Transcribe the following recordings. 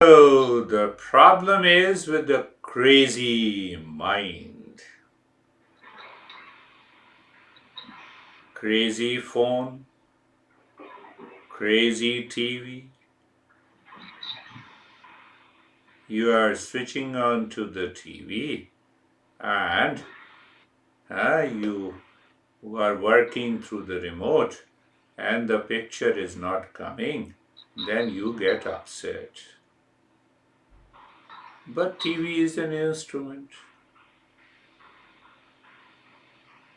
So the problem is with the crazy mind. Crazy phone, crazy TV. You are switching on to the TV and you are working through the remote and the picture is not coming, then you get upset. But TV is an instrument.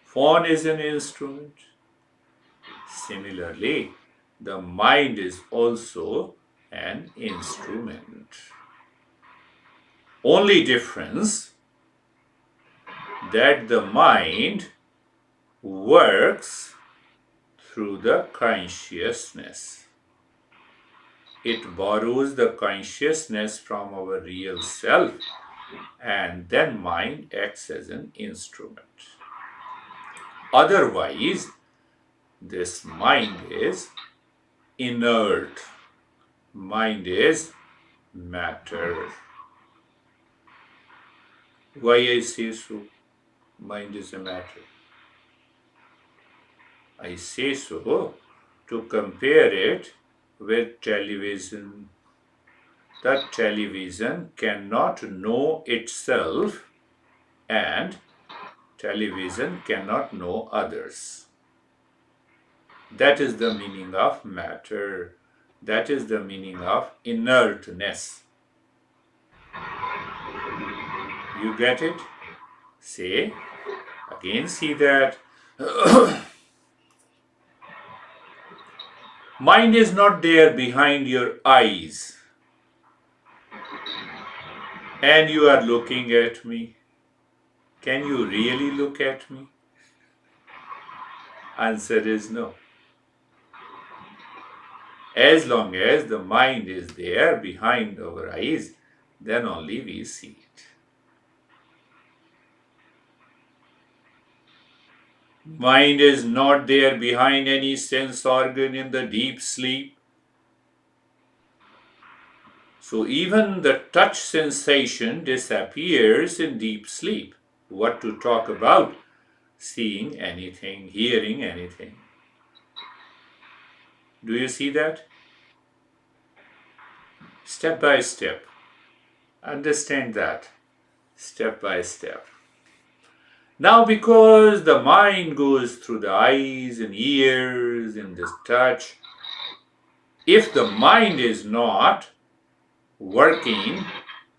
Phone is an instrument. Similarly, the mind is also an instrument. Only difference that the mind works through the consciousness. It borrows the consciousness from our real self, and then mind acts as an instrument. Otherwise, this mind is inert. Mind is matter. Why I say so? Mind is a matter. I say so to compare it with television. The television cannot know itself and television cannot know others. That is the meaning of matter. That is the meaning of inertness. You get it? Say, again see that. Mind is not there behind your eyes. And you are looking at me. Can you really look at me? Answer is no. As long as the mind is there behind our eyes, then only we see it. Mind is not there behind any sense organ in the deep sleep. So even the touch sensation disappears in deep sleep. What to talk about seeing anything, hearing anything. Do you see that? Step by step. Understand that. Step by step. Now, because the mind goes through the eyes and ears and this touch, if the mind is not working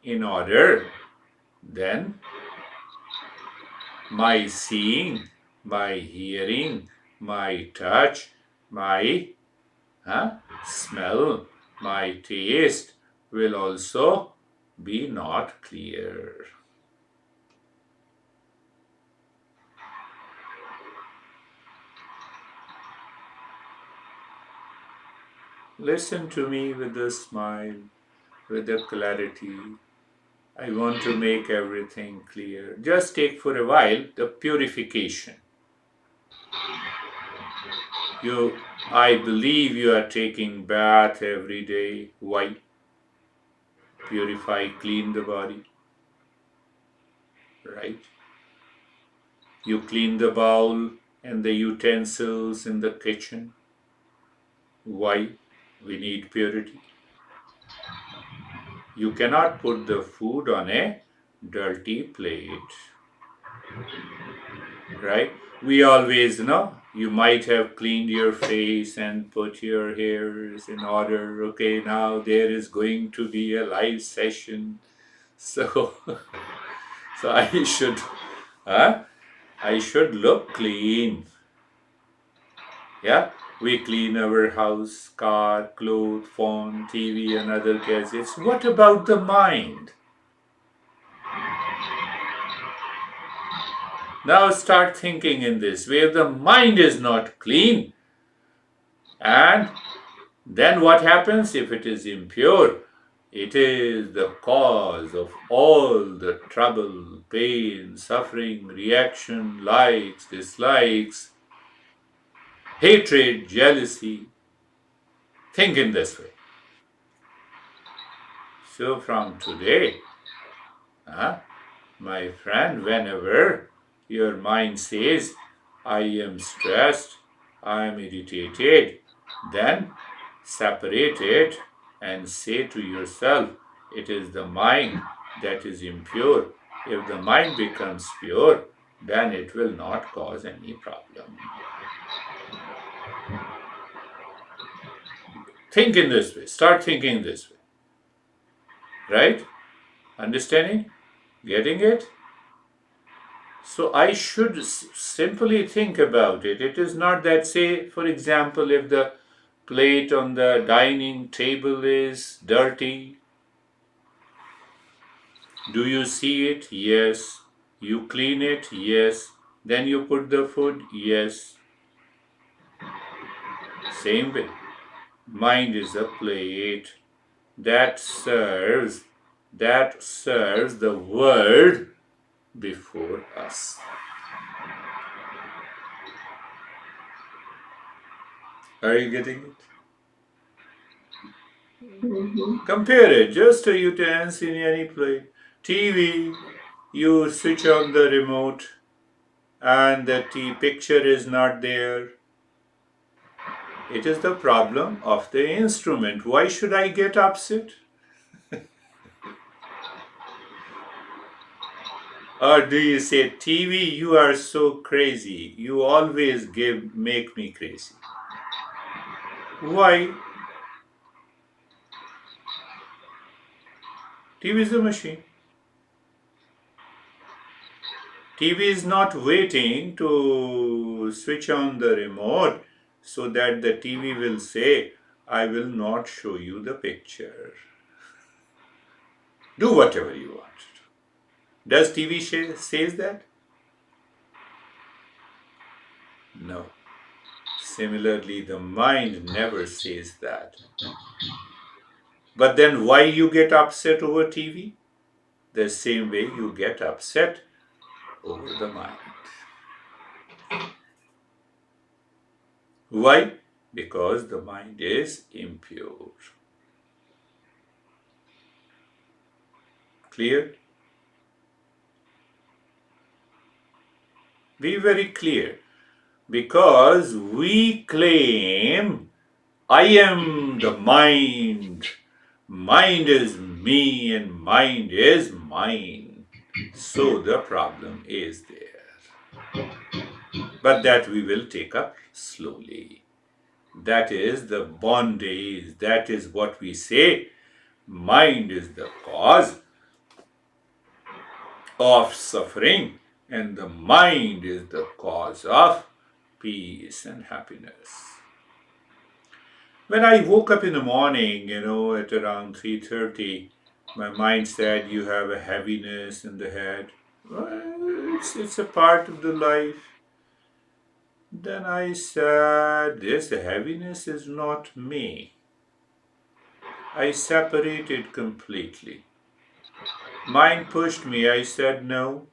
in order, then my seeing, my hearing, my touch, my smell, my taste will also be not clear. Listen to me with a smile, with a clarity. I want to make everything clear. Just take for a while the purification. I believe you are taking bath every day. Why? Purify, clean the body. Right? You clean the bowl and the utensils in the kitchen. Why? We need purity. You cannot put the food on a dirty plate. Right? We always know you might have cleaned your face and put your hairs in order. Okay, now there is going to be a live session. So, so I should look clean. Yeah? We clean our house, car, clothes, phone, TV, and other gadgets. What about the mind? Now start thinking in this way. If the mind is not clean, and then what happens if it is impure? It is the cause of all the trouble, pain, suffering, reaction, likes, dislikes, hatred, jealousy. Think in this way. So from today, my friend, whenever your mind says, I am stressed, I am irritated, then separate it and say to yourself, it is the mind that is impure. If the mind becomes pure, then it will not cause any problem. Think in this way. Start thinking this way. Right? Understanding? Getting it? So I should simply think about it. It is not that, say, for example, if the plate on the dining table is dirty, do you see it? Yes. You clean it? Yes. Then you put the food? Yes. Same way. Mind is a plate that serves the world before us. Are you getting it? Compare it, just a utensil in any plate. TV, you switch on the remote and the picture is not there. It is the problem of the instrument. Why should I get upset? Or do you say, TV, you are so crazy. You always make me crazy. Why? TV is a machine. TV is not waiting to switch on the remote so that the TV will say, I will not show you the picture. Do whatever you want. Does TV says that? No. Similarly, the mind never says that. But then why you get upset over TV? The same way you get upset over the mind. Why? Because the mind is impure. Clear? Be very clear. Because we claim, I am the mind. Mind is me and mind is mine. So the problem is there. But that we will take up slowly. That is the bondage. That is what we say. Mind is the cause of suffering, and the mind is the cause of peace and happiness. When I woke up in the morning, at around 3:30, my mind said, you have a heaviness in the head. Well, it's a part of the life. Then I said, this heaviness is not me. I separated completely. Mind pushed me, I said no.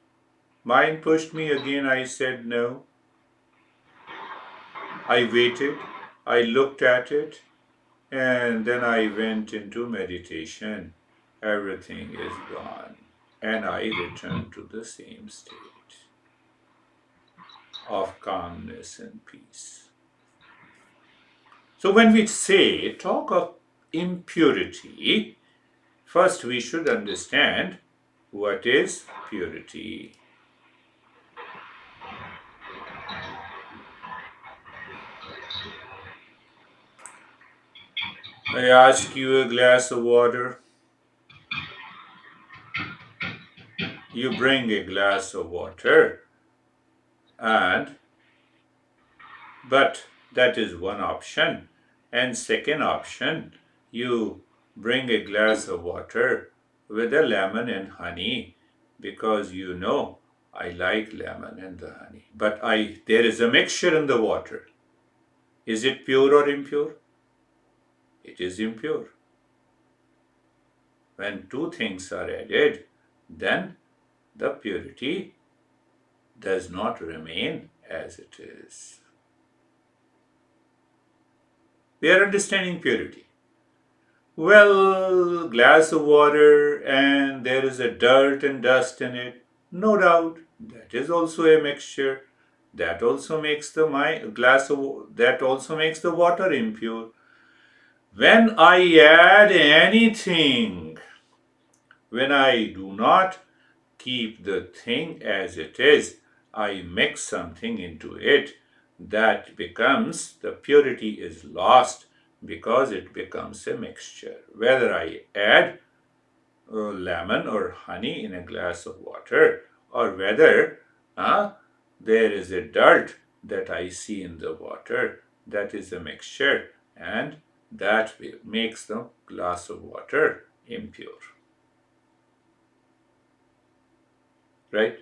Mind pushed me again, I said no. I waited, I looked at it, and then I went into meditation. Everything is gone, and I returned to the same state of calmness and peace. So when we talk of impurity, first we should understand what is purity. I ask you a glass of water. You bring a glass of water, but that is one option. And second option, you bring a glass of water with a lemon and honey, because I like lemon and the honey. But there is a mixture in the water. Is it pure or impure? It is impure. When two things are added, then the purity does not remain as it is. We are understanding purity. Well, glass of water and there is a dirt and dust in it. No doubt, that is also a mixture. That also makes the that also makes the water impure. When I add anything, when I do not keep the thing as it is, I mix something into it, that becomes, the purity is lost because it becomes a mixture. Whether I add lemon or honey in a glass of water, or whether there is a dirt that I see in the water, that is a mixture, and that makes the glass of water impure. Right?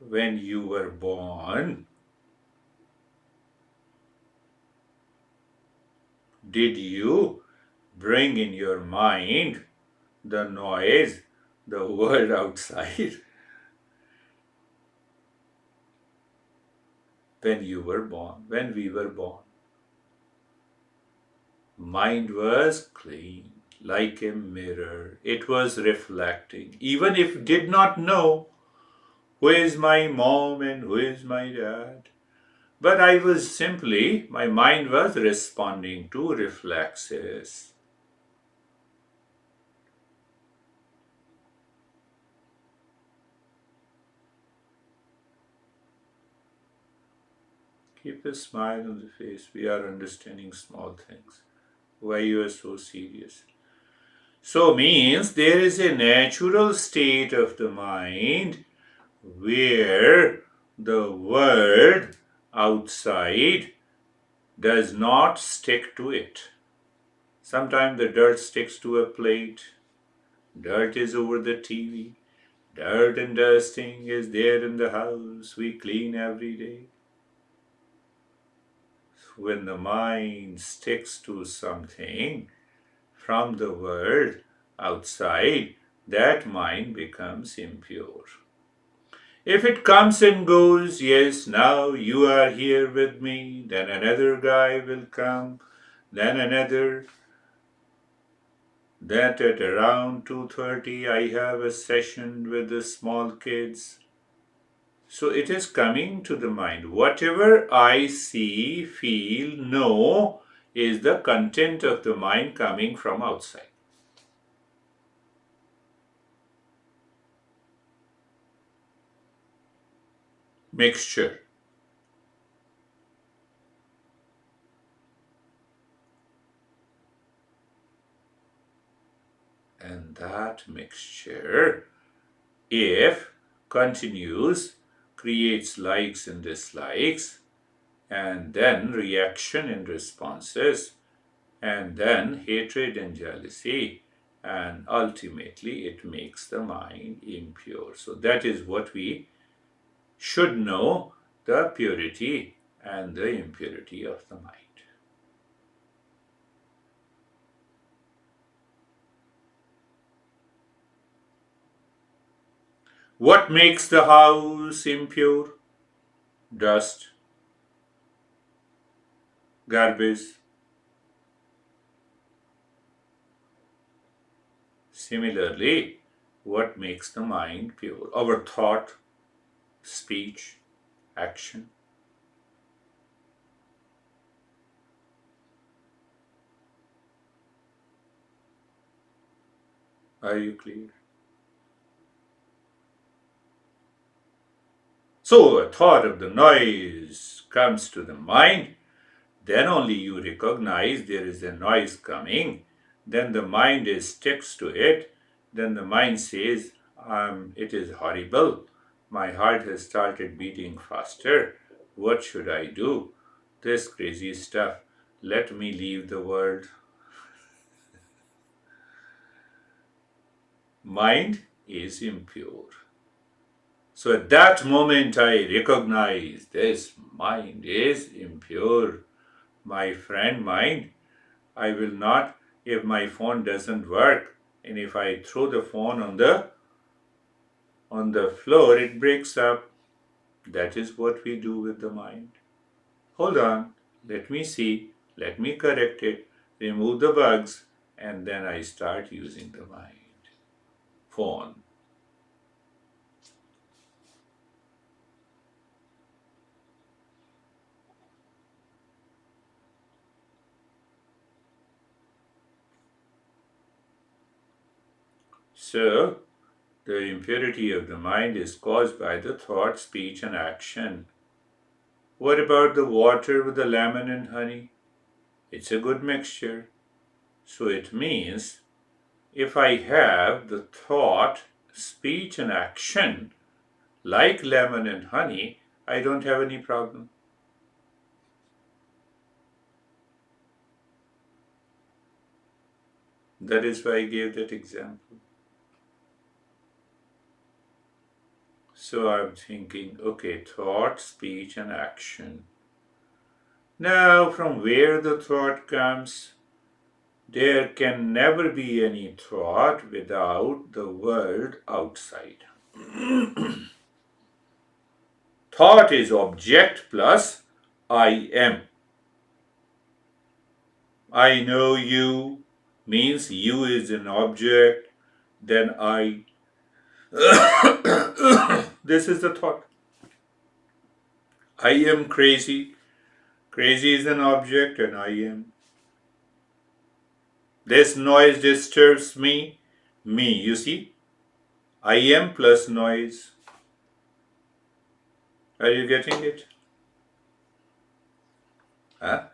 When you were born, did you bring in your mind the noise, the world outside? When you were born, when we were born, mind was clean, like a mirror. It was reflecting. Even if did not know who is my mom and who is my dad. But I was simply, my mind was responding to reflexes. Keep a smile on the face. We are understanding small things. Why you are so serious? So means there is a natural state of the mind where the world outside does not stick to it. Sometimes the dirt sticks to a plate, dirt is over the TV, dirt and dusting is there in the house, we clean every day. When the mind sticks to something from the world outside, that mind becomes impure. If it comes and goes, yes, now you are here with me, then another guy will come, then another, that at around 2:30 I have a session with the small kids. So it is coming to the mind. Whatever I see, feel, know is the content of the mind coming from outside. Mixture. And that mixture, if continues, creates likes and dislikes, and then reaction and responses, and then hatred and jealousy, and ultimately it makes the mind impure. So that is what we should know, the purity and the impurity of the mind. What makes the house impure? Dust, garbage. Similarly, what makes the mind pure? Our thought, speech, action. Are you clear? So a thought of the noise comes to the mind, then only you recognize there is a noise coming, then the mind is sticks to it, then the mind says, it is horrible, my heart has started beating faster, what should I do? This crazy stuff, let me leave the world. Mind is impure. So at that moment I recognize this mind is impure. My friend mind, I will not, if my phone doesn't work and if I throw the phone on the floor, it breaks up. That is what we do with the mind. hold on, let me see, let me correct it, remove the bugs, and then I start using the mind. Phone. So, the impurity of the mind is caused by the thought, speech, and action. What about the water with the lemon and honey? It's a good mixture. So it means if I have the thought, speech, and action like lemon and honey, I don't have any problem. That is why I gave that example. So I'm thinking, okay, thought, speech, and action. Now, from where the thought comes, there can never be any thought without the world outside. Thought is object plus I am. I know you means you is an object, then I. This is the thought. I am crazy. Crazy is an object, and I am. This noise disturbs me. Me, you see? I am plus noise. Are you getting it? Huh?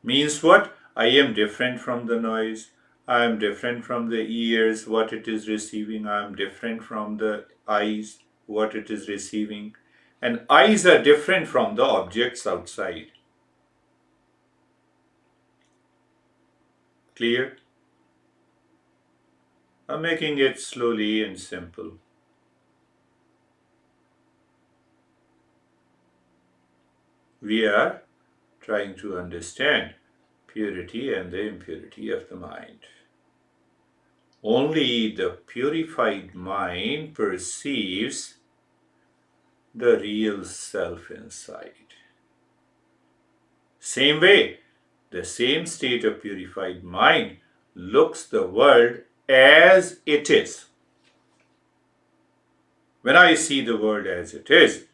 Means what? I am different from the noise. I am different from the ears, what it is receiving. I am different from the eyes, what it is receiving. And eyes are different from the objects outside. Clear? I'm making it slowly and simple. We are trying to understand purity and the impurity of the mind. Only the purified mind perceives the real self inside. Same way, the same state of purified mind looks the world as it is. When I see the world as it is,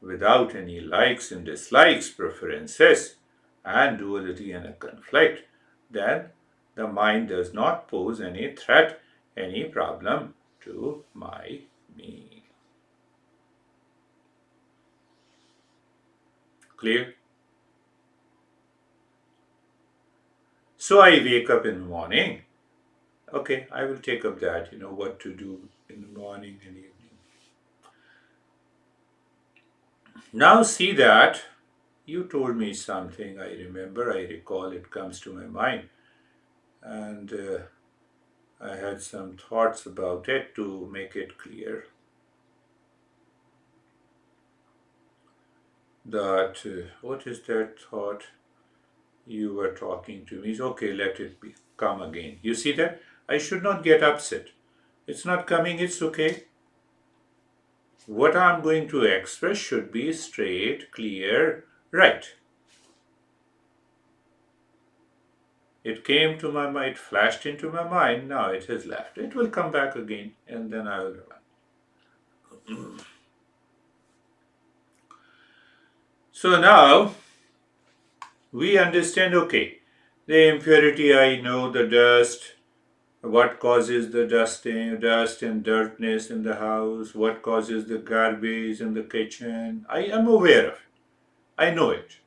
without any likes and dislikes, preferences, and duality and a conflict, then the mind does not pose any threat, any problem to my me. Clear? So I wake up in the morning. Okay, I will take up that, what to do in the morning and evening. Now see that you told me something, I remember, I recall, it comes to my mind. And I had some thoughts about it to make it clear. That, what is that thought you were talking to me? Okay, let it be. Come again. You see that? I should not get upset. It's not coming, it's okay. What I'm going to express should be straight, clear, right. It came to my mind, it flashed into my mind, now it has left. It will come back again, and then I will run. So now we understand, okay, the impurity, I know the dust, what causes the dust and dirtness in the house, what causes the garbage in the kitchen. I am aware of it. I know it.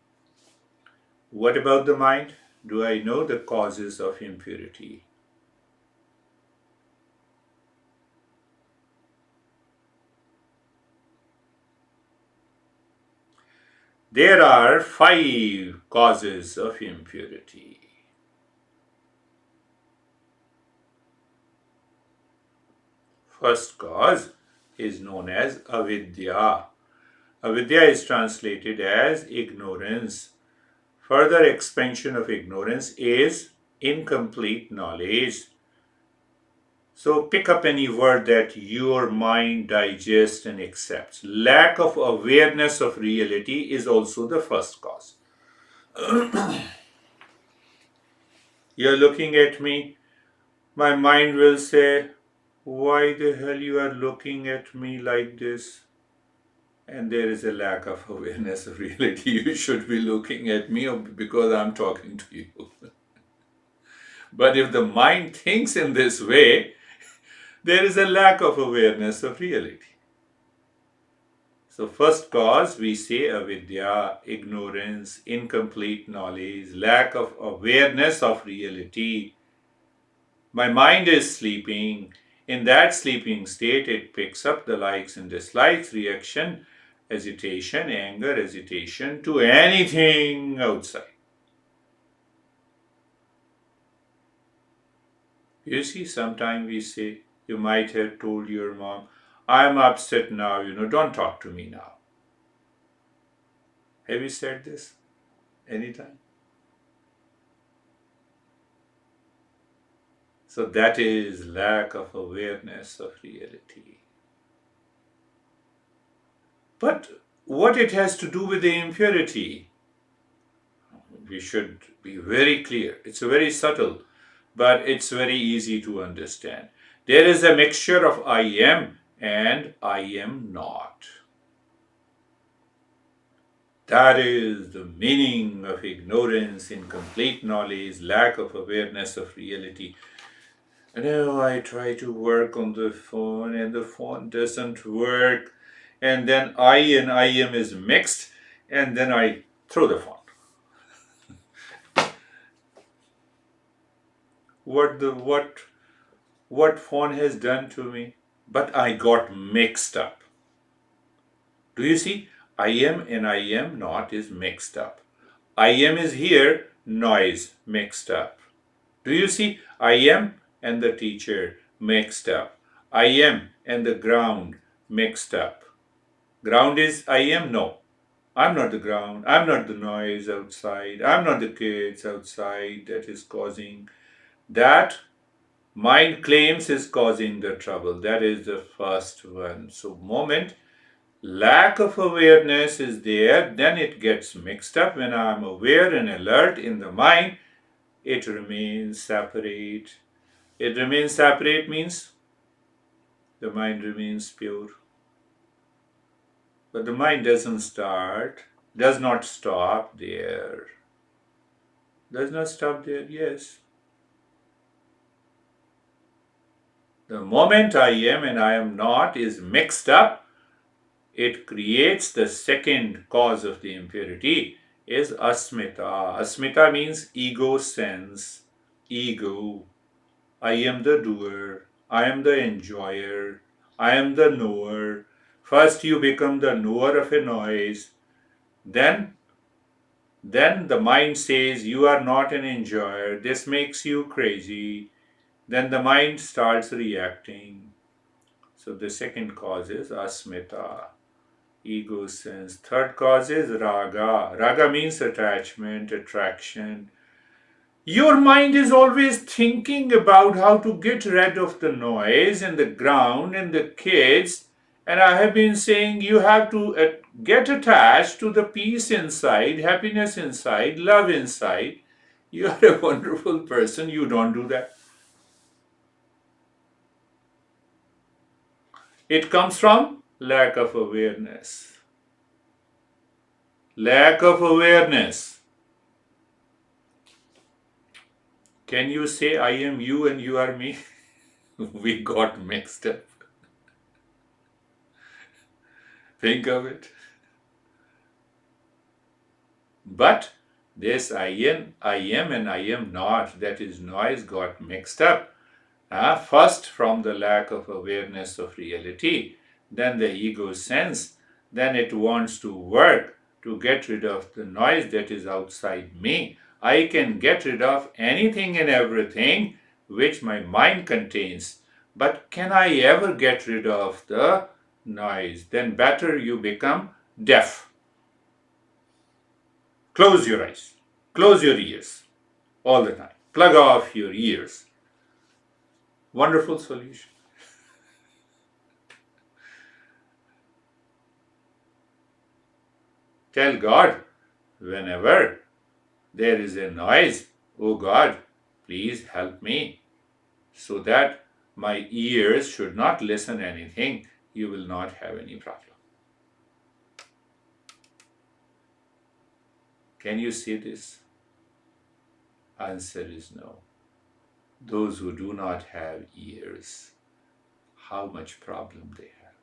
What about the mind? Do I know the causes of impurity? There are 5 causes of impurity. First cause is known as avidya. Avidya is translated as ignorance. Further expansion of ignorance is incomplete knowledge. So pick up any word that your mind digests and accepts. Lack of awareness of reality is also the first cause. You're looking at me, my mind will say, why the hell you are looking at me like this? And there is a lack of awareness of reality. You should be looking at me because I'm talking to you. But if the mind thinks in this way, there is a lack of awareness of reality. So first cause, we say avidya, ignorance, incomplete knowledge, lack of awareness of reality. My mind is sleeping. In that sleeping state, it picks up the likes and dislikes, reaction, hesitation, anger, hesitation to anything outside. You see, sometimes we say, you might have told your mom, I'm upset now, don't talk to me now. Have you said this anytime? So that is lack of awareness of reality. But what it has to do with the impurity, we should be very clear. It's very subtle, but it's very easy to understand. There is a mixture of I am and I am not. That is the meaning of ignorance, incomplete knowledge, lack of awareness of reality. Now I try to work on the phone and the phone doesn't work. And then I and I am is mixed, and then I throw the phone. What phone has done to me? But I got mixed up. Do you see? I am and I am not is mixed up. I am is here, noise mixed up. Do you see? I am and the teacher mixed up. I am and the ground mixed up. Ground is I am? No. I'm not the ground. I'm not the noise outside. I'm not the kids outside that is causing that. Mind claims is causing the trouble. That is the first one. So, moment lack of awareness is there, then it gets mixed up. When I'm aware and alert in the mind, it remains separate. It remains separate means the mind remains pure. But the mind does not stop there. Does not stop there, yes. The moment I am and I am not is mixed up, it creates the second cause of the impurity is asmita. Asmita means ego sense, ego. I am the doer, I am the enjoyer, I am the knower. First you become the knower of a noise, then the mind says you are not an enjoyer, this makes you crazy. Then the mind starts reacting. So the second cause is asmita, ego sense. Third cause is raga. Raga means attachment, attraction. Your mind is always thinking about how to get rid of the noise and the ground and the kids. And I have been saying you have to get attached to the peace inside, happiness inside, love inside. You are a wonderful person. You don't do that. It comes from lack of awareness. Lack of awareness. Can you say I am you and you are me? We got mixed up. Think of it. But this I am and I am not, that is noise got mixed up. First from the lack of awareness of reality, then the ego sense, then it wants to work to get rid of the noise that is outside me. I can get rid of anything and everything which my mind contains. But can I ever get rid of the noise? Then better you become deaf. Close your eyes, close your ears all the time. Plug off your ears. Wonderful solution. Tell God, whenever there is a noise, oh God, please help me so that my ears should not listen anything. You will not have any problem. Can you see this? Answer is no. Those who do not have ears, how much problem they have.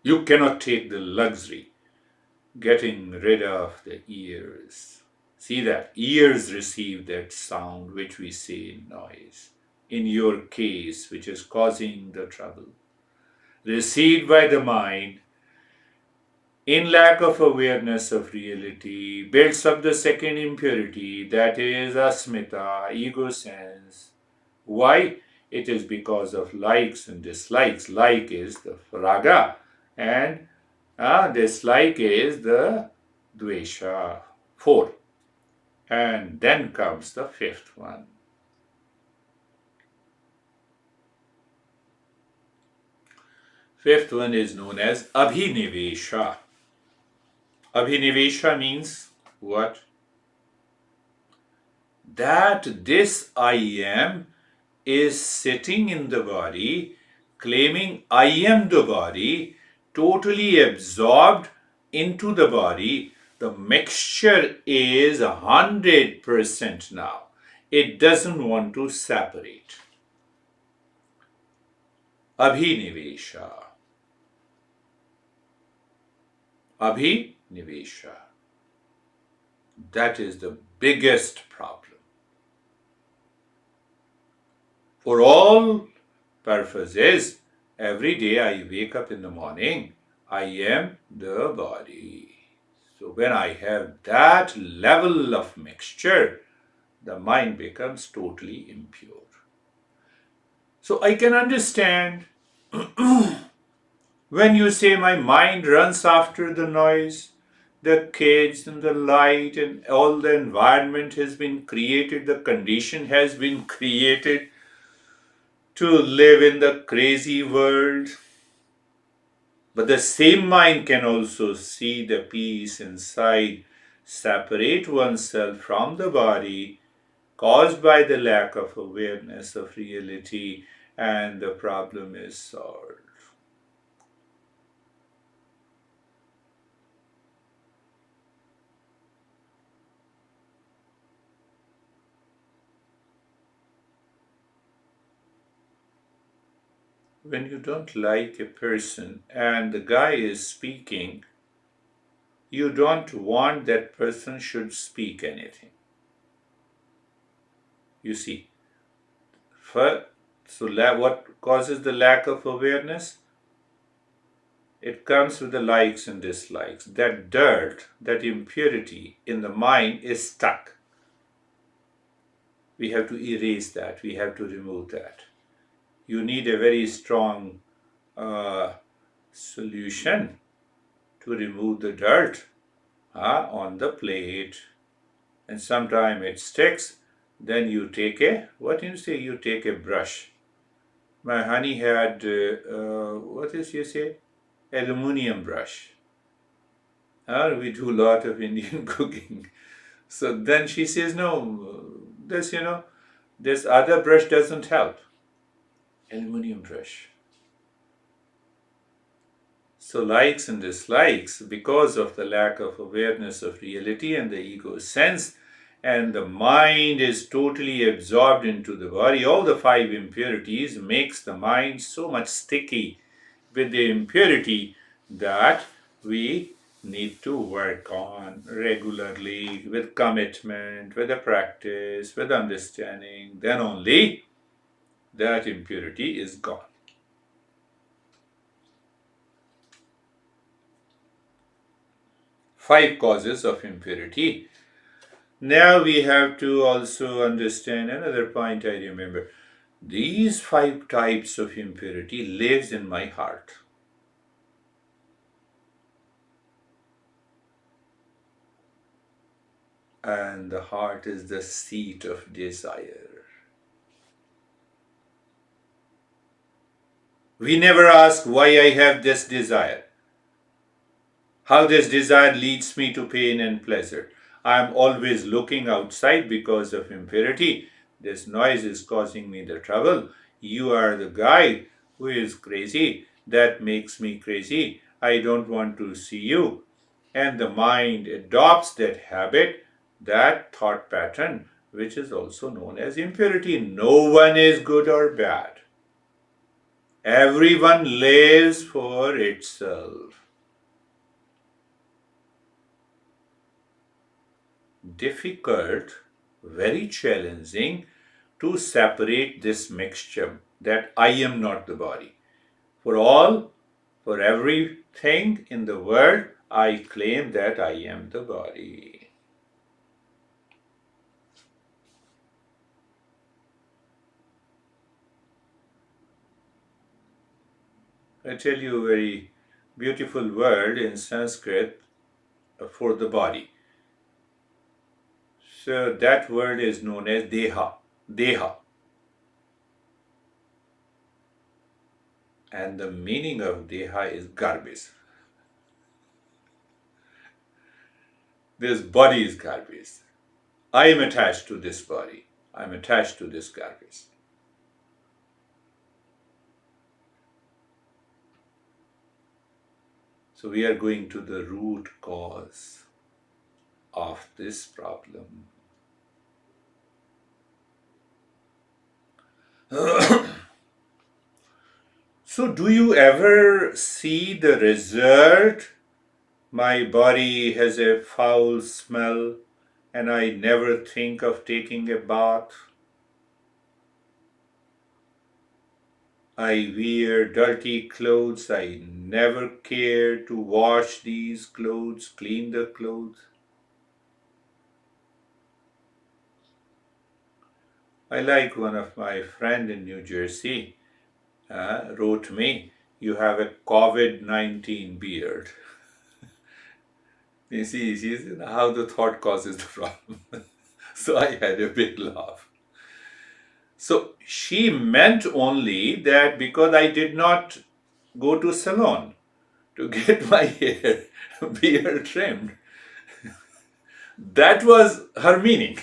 You cannot take the luxury getting rid of the ears. See that? Ears receive that sound which we say noise. In your case, which is causing the trouble. Received by the mind, in lack of awareness of reality, builds up the second impurity, that is asmita, ego sense. Why? It is because of likes and dislikes. Like is the raga, and dislike is the dvesha. 4. And then comes the fifth one. Fifth one is known as abhinivesha. Abhinivesha means what? That this I am is sitting in the body, claiming I am the body, totally absorbed into the body. The mixture is 100% now. It doesn't want to separate. Abhinivesha. Abhinivesha. That is the biggest problem. For all purposes, every day I wake up in the morning, I am the body. So when I have that level of mixture, the mind becomes totally impure. So I can understand when you say my mind runs after the noise, the kids and the light and all the environment has been created, the condition has been created to live in the crazy world. But the same mind can also see the peace inside, separate oneself from the body caused by the lack of awareness of reality, and the problem is solved. When you don't like a person and the guy is speaking, you don't want that person should speak anything. You see, what causes the lack of awareness? It comes with the likes and dislikes. That dirt, that impurity in the mind is stuck. We have to erase that. We have to remove that. You need a very strong solution to remove the dirt on the plate. And sometime it sticks. Then you take you take a brush. My honey had, what is you say? Aluminium brush. We do a lot of Indian cooking. So then she says, no, this other brush doesn't help. Aluminium brush. So likes and dislikes, because of the lack of awareness of reality and the ego sense, and the mind is totally absorbed into the body, all the 5 impurities makes the mind so much sticky with the impurity that we need to work on regularly with commitment, with a practice, with understanding. Then only that impurity is gone. Five causes of impurity. Now we have to also understand another point I remember. These 5 types of impurity lives in my heart. And the heart is the seat of desire. We never ask why I have this desire, how this desire leads me to pain and pleasure. I am always looking outside because of impurity. This noise is causing me the trouble. You are the guy who is crazy. That makes me crazy. I don't want to see you. And the mind adopts that habit, that thought pattern, which is also known as impurity. No one is good or bad. Everyone lives for itself. Difficult, very challenging to separate this mixture that I am not the body. For everything in the world, I claim that I am the body. I tell you a very beautiful word in Sanskrit for the body. So that word is known as deha. Deha. And the meaning of deha is garbage. This body is garbage. I am attached to this body. I am attached to this garbage. So we are going to the root cause of this problem. So do you ever see the result? My body has a foul smell and I never think of taking a bath. I wear dirty clothes. I never care to wash these clothes, clean the clothes. I like one of my friend in New Jersey wrote me, you have a COVID-19 beard. You see how the thought causes the problem. So I had a big laugh. So she meant only that because I did not go to salon to get my hair beard trimmed. That was her meaning.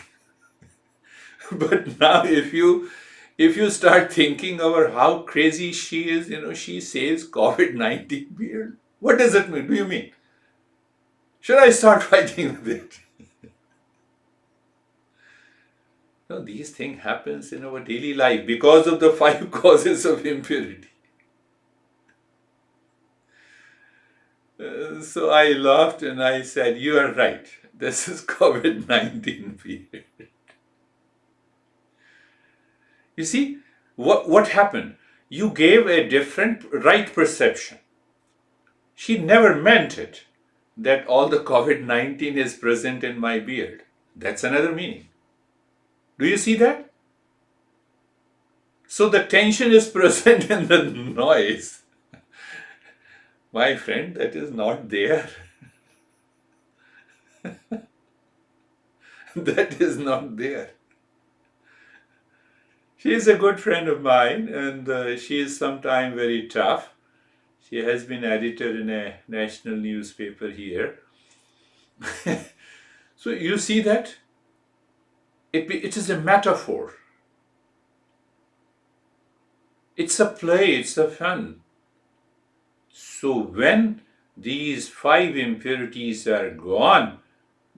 But now if you start thinking over how crazy she is, she says COVID-19 beard. What does it mean? Do you mean? Should I start fighting with it? No, these things happens in our daily life because of the 5 causes of impurity. So I laughed and I said, you are right. This is COVID-19 period. You see, what happened? You gave a different right perception. She never meant it, that all the COVID-19 is present in my beard. That's another meaning. Do you see that? So the tension is present in the noise. My friend, that is not there. That is not there. She is a good friend of mine and she is sometimes very tough. She has been editor in a national newspaper here. So you see that? It is a metaphor. It's a play, it's a fun. So when these 5 impurities are gone,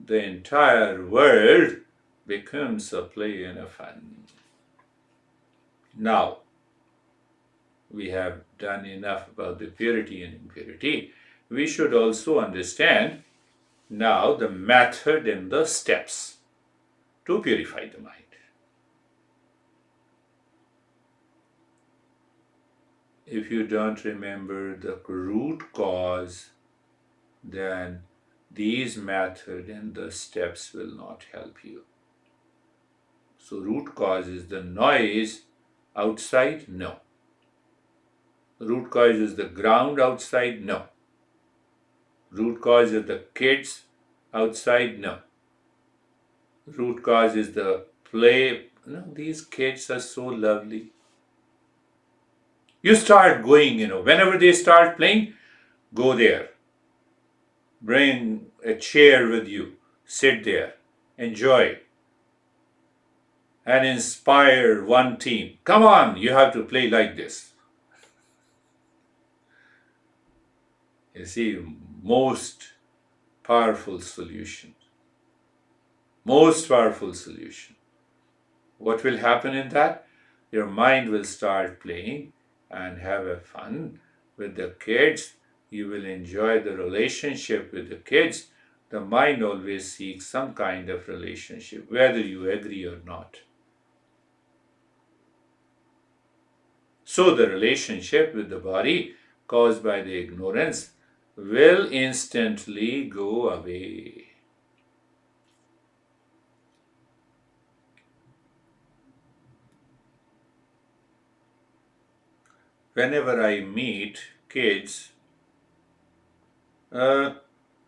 the entire world becomes a play and a fun. Now, we have done enough about the purity and impurity. We should also understand now the method and the steps to purify the mind. If you don't remember the root cause, then these method and the steps will not help you. So root cause is the noise outside? No. Root cause is the ground outside? No. Root cause is the kids outside? No. Root cause is the play. These kids are so lovely. You start going, whenever they start playing, go there. Bring a chair with you. Sit there. Enjoy. And inspire one team. Come on, you have to play like this. You see, most powerful solution. Most powerful solution. What will happen in that? Your mind will start playing and have a fun with the kids. You will enjoy the relationship with the kids. The mind always seeks some kind of relationship, whether you agree or not. So the relationship with the body caused by the ignorance will instantly go away. Whenever I meet kids, uh,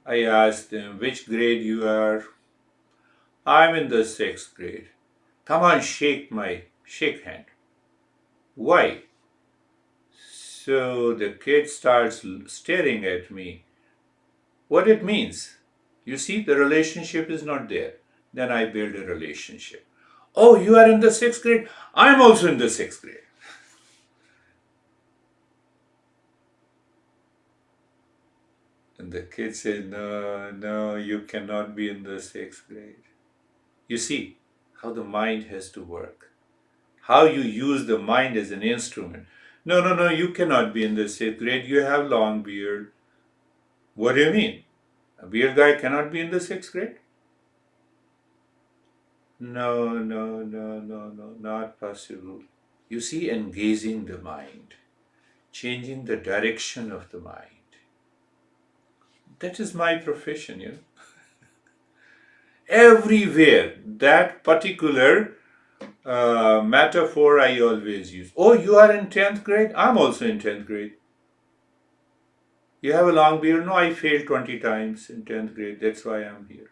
I ask them which grade you are. I'm in the sixth grade. Come on, shake hand. Why? So the kid starts staring at me. What it means? You see, the relationship is not there. Then I build a relationship. Oh, you are in the sixth grade? I'm also in the sixth grade. And the kid said, no, no, you cannot be in the sixth grade. You see how the mind has to work. How you use the mind as an instrument. No, no, no, you cannot be in the sixth grade. You have long beard. What do you mean? A beard guy cannot be in the sixth grade? No, no, no, no, no, not possible. You see, engaging the mind, changing the direction of the mind. That is my profession. Everywhere, that particular metaphor I always use. Oh, you are in 10th grade? I'm also in 10th grade. You have a long beard? No, I failed 20 times in 10th grade. That's why I'm here.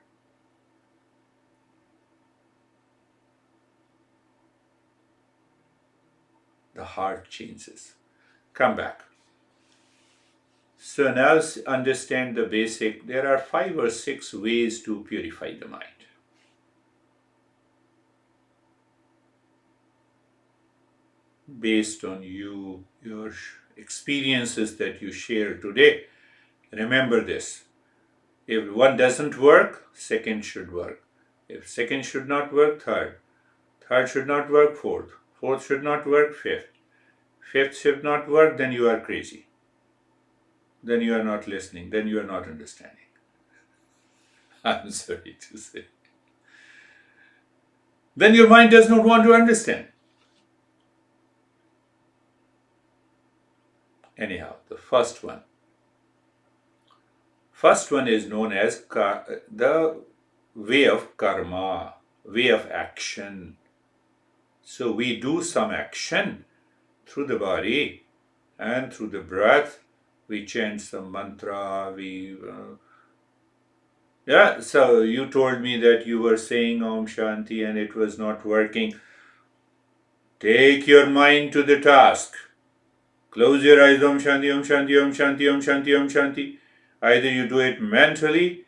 The heart changes. Come back. So now understand the basic. There are 5 or 6 ways to purify the mind. Based on your experiences that you share today. Remember this. If one doesn't work, second should work. If second should not work, third. Third should not work, fourth. Fourth should not work, fifth. Fifth should not work, then you are crazy. Then you are not listening. Then you are not understanding. I'm sorry to say. Then your mind does not want to understand. Anyhow, the first one. First one is known as the way of karma, way of action. So we do some action through the body and through the breath. We chant some mantra. So you told me that you were saying Om Shanti and it was not working. Take your mind to the task. Close your eyes, Om Shanti, Om Shanti, Om Shanti, Om Shanti, Om Shanti. Either you do it mentally,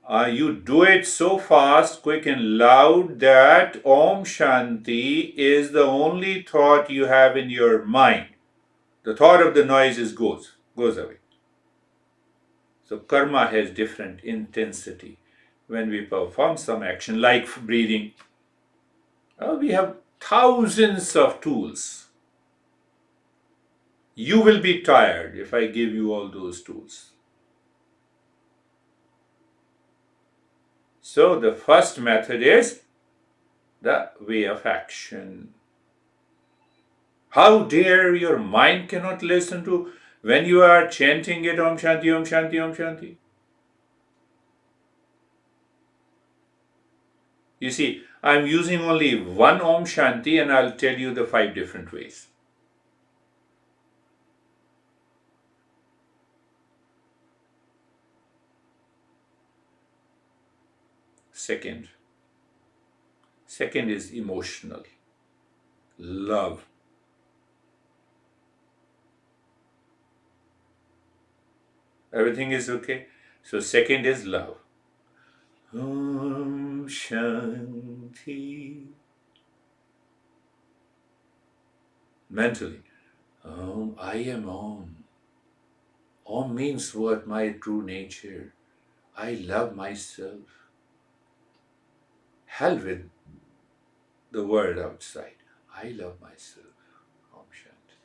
or you do it so fast, quick and loud that Om Shanti is the only thought you have in your mind. The thought of the noise goes away. So karma has different intensity. When we perform some action like breathing, we have thousands of tools. You will be tired if I give you all those tools. So the first method is the way of action. How dare your mind cannot listen to when you are chanting it Om Shanti, Om Shanti, Om Shanti. You see, I'm using only one Om Shanti and I'll tell you the 5 different ways. Second, Second is emotional, love. Everything is okay. So second is love. Om Shanti. Mentally, I am Om. Om means what? My true nature. I love myself. Hell with the world outside. I love myself. Om Shanti.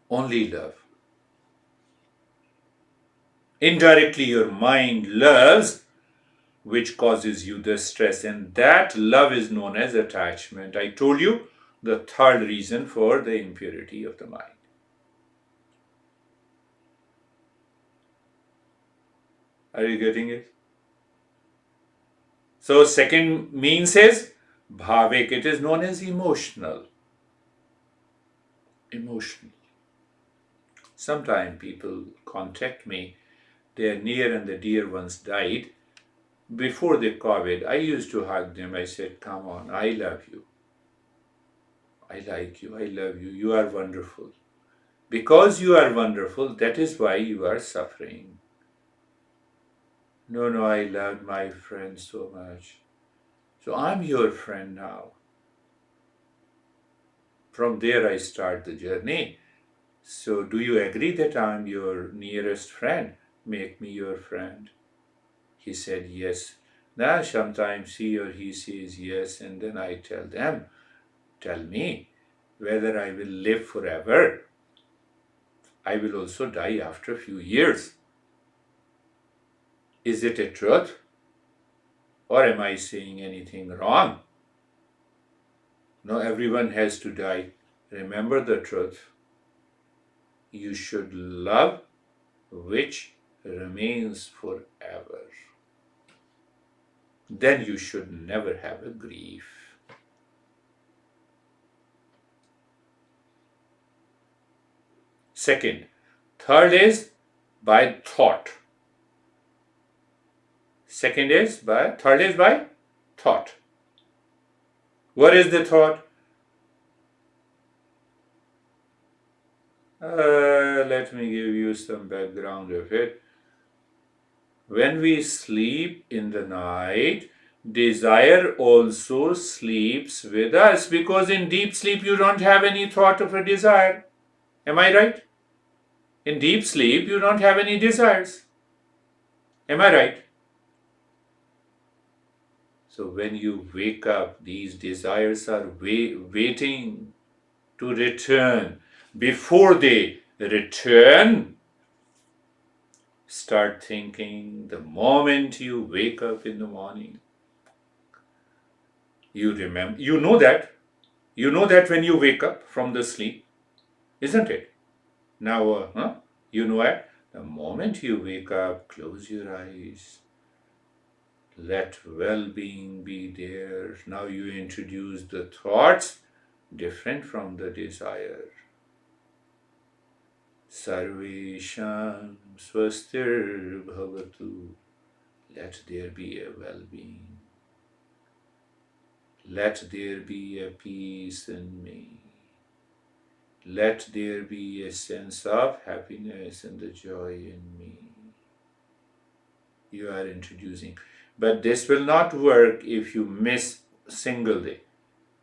Only love. Indirectly, your mind loves, which causes you the stress, and that love is known as attachment. I told you the third reason for the impurity of the mind. Are you getting it? So second means is bhavik. It is known as emotional. Emotional. Sometimes people contact me, their near and the dear ones died. Before the COVID, I used to hug them. I said, come on, I love you. I like you. I love you. You are wonderful. Because you are wonderful, that is why you are suffering. No, no, I loved my friend so much. So I'm your friend now. From there I start the journey. So do you agree that I'm your nearest friend? Make me your friend. He said yes. Now sometimes he or he says yes, and then I tell them, tell me whether I will live forever. I will also die after a few years. Is it a truth? Or am I saying anything wrong? No, everyone has to die. Remember the truth. You should love which remains forever. Then you should never have a grief. Second. Third is by thought. Third is by thought. What is the thought? Let me give you some background of it. When we sleep in the night, desire also sleeps with us, because in deep sleep you don't have any thought of a desire. Am I right? In deep sleep you don't have any desires. Am I right? So when you wake up, these desires are waiting to return. Before they return, start thinking the moment you wake up in the morning. You remember, you know that when you wake up from the sleep, isn't it? Now, you know it. The moment you wake up, close your eyes. Let well-being be there. Now you introduce the thoughts different from the desire. Sarvesham swastir bhavatu. Let there be a well-being. Let there be a peace in me. Let there be a sense of happiness and the joy in me. You are introducing. But this will not work if you miss a single day.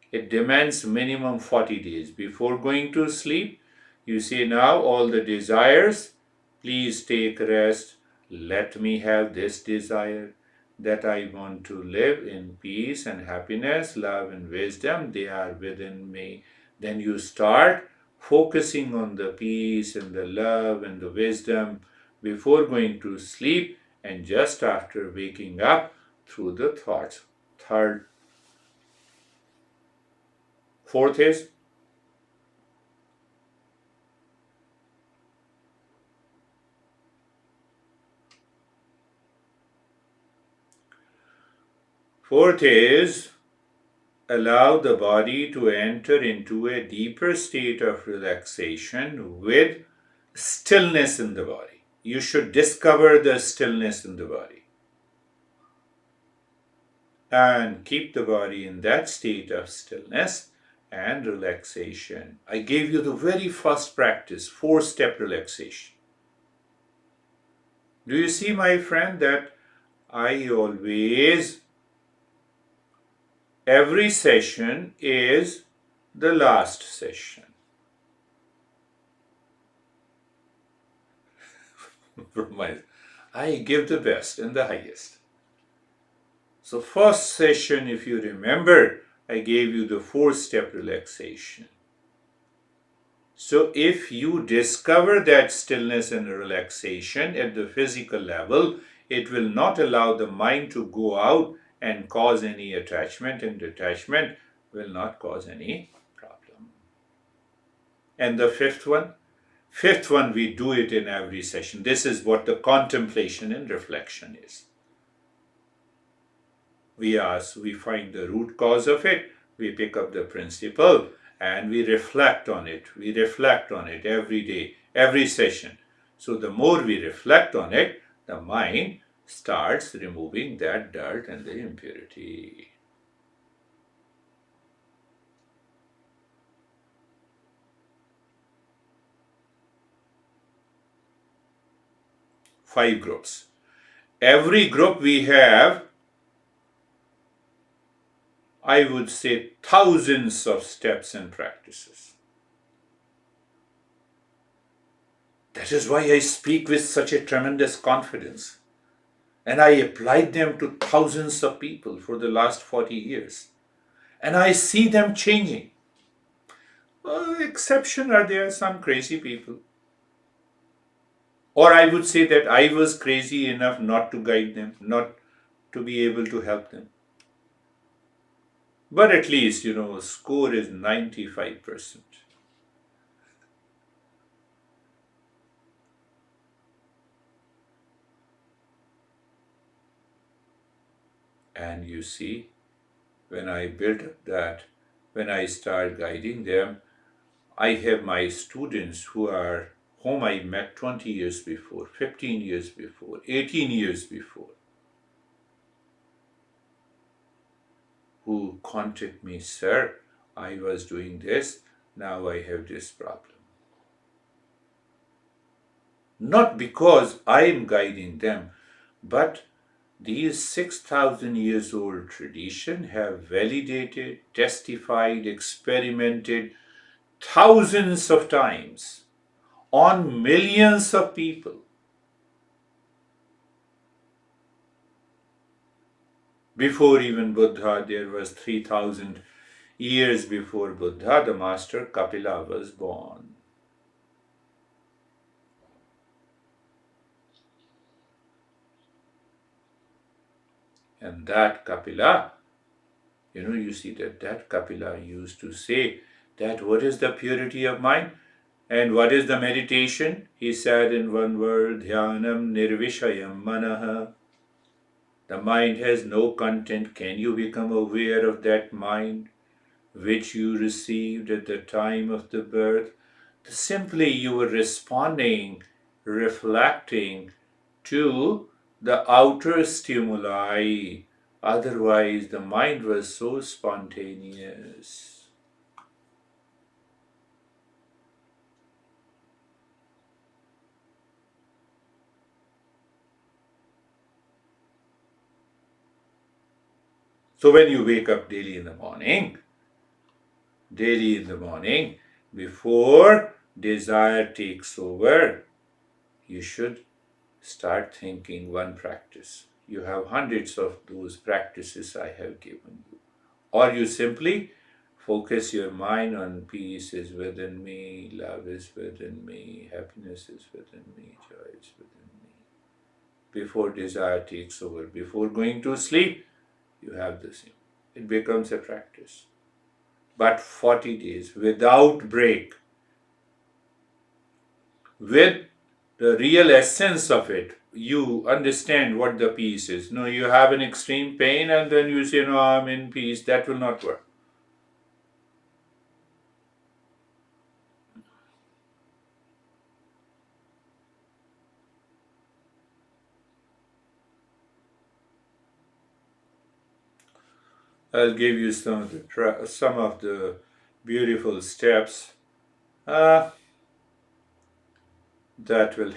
It demands minimum 40 days. Before going to sleep, you say, now all the desires, please take rest. Let me have this desire, that I want to live in peace and happiness, love and wisdom. They are within me. Then you start focusing on the peace and the love and the wisdom before going to sleep and just after waking up through the thoughts. Fourth is allow the body to enter into a deeper state of relaxation with stillness in the body. You should discover the stillness in the body. and keep the body in that state of stillness and relaxation. I gave you the very first practice, 4-step relaxation. Do you see, my friend, that I always, every session is the last session. I give the best and the highest. So first session, if you remember, I gave you the 4-step relaxation. So if you discover that stillness and relaxation at the physical level, it will not allow the mind to go out and cause any attachment, and detachment will not cause any problem. And the fifth one? Fifth one, we do it in every session. This is what the contemplation and reflection is. We find the root cause of it, we pick up the principle, and we reflect on it. We reflect on it every day, every session. So the more we reflect on it, the mind starts removing that dirt and the impurity. Five groups. Every group we have, I would say, thousands of steps and practices. That is why I speak with such a tremendous confidence. And I applied them to thousands of people for the last 40 years. And I see them changing. Exception are there some crazy people. Or I would say that I was crazy enough not to guide them, not to be able to help them. But at least, score is 95%. And you see, when I built up that, when I start guiding them, I have my students whom I met 20 years before, 15 years before, 18 years before, who contact me, sir, I was doing this, now I have this problem. Not because I am guiding them, but these 6,000 years old tradition have validated, testified, experimented thousands of times on millions of people. Before even Buddha, there was 3,000 years before Buddha, the master Kapila was born. And that Kapila, you see that Kapila used to say that what is the purity of mind and what is the meditation? He said in one word, Dhyanam Nirvishayam Manaha. The mind has no content. Can you become aware of that mind which you received at the time of the birth? Simply you were responding, reflecting to the outer stimuli. Otherwise, the mind was so spontaneous. So when you wake up daily in the morning, before desire takes over, you should start thinking one practice. You have hundreds of those practices I have given you. Or you simply focus your mind on peace is within me, love is within me, happiness is within me, joy is within me. Before desire takes over, before going to sleep, you have the same. It becomes a practice. But 40 days without break, with the real essence of it, you understand what the peace is. No, you have an extreme pain and then you say, no, I'm in peace. That will not work. I'll give you some of the beautiful steps uh, that will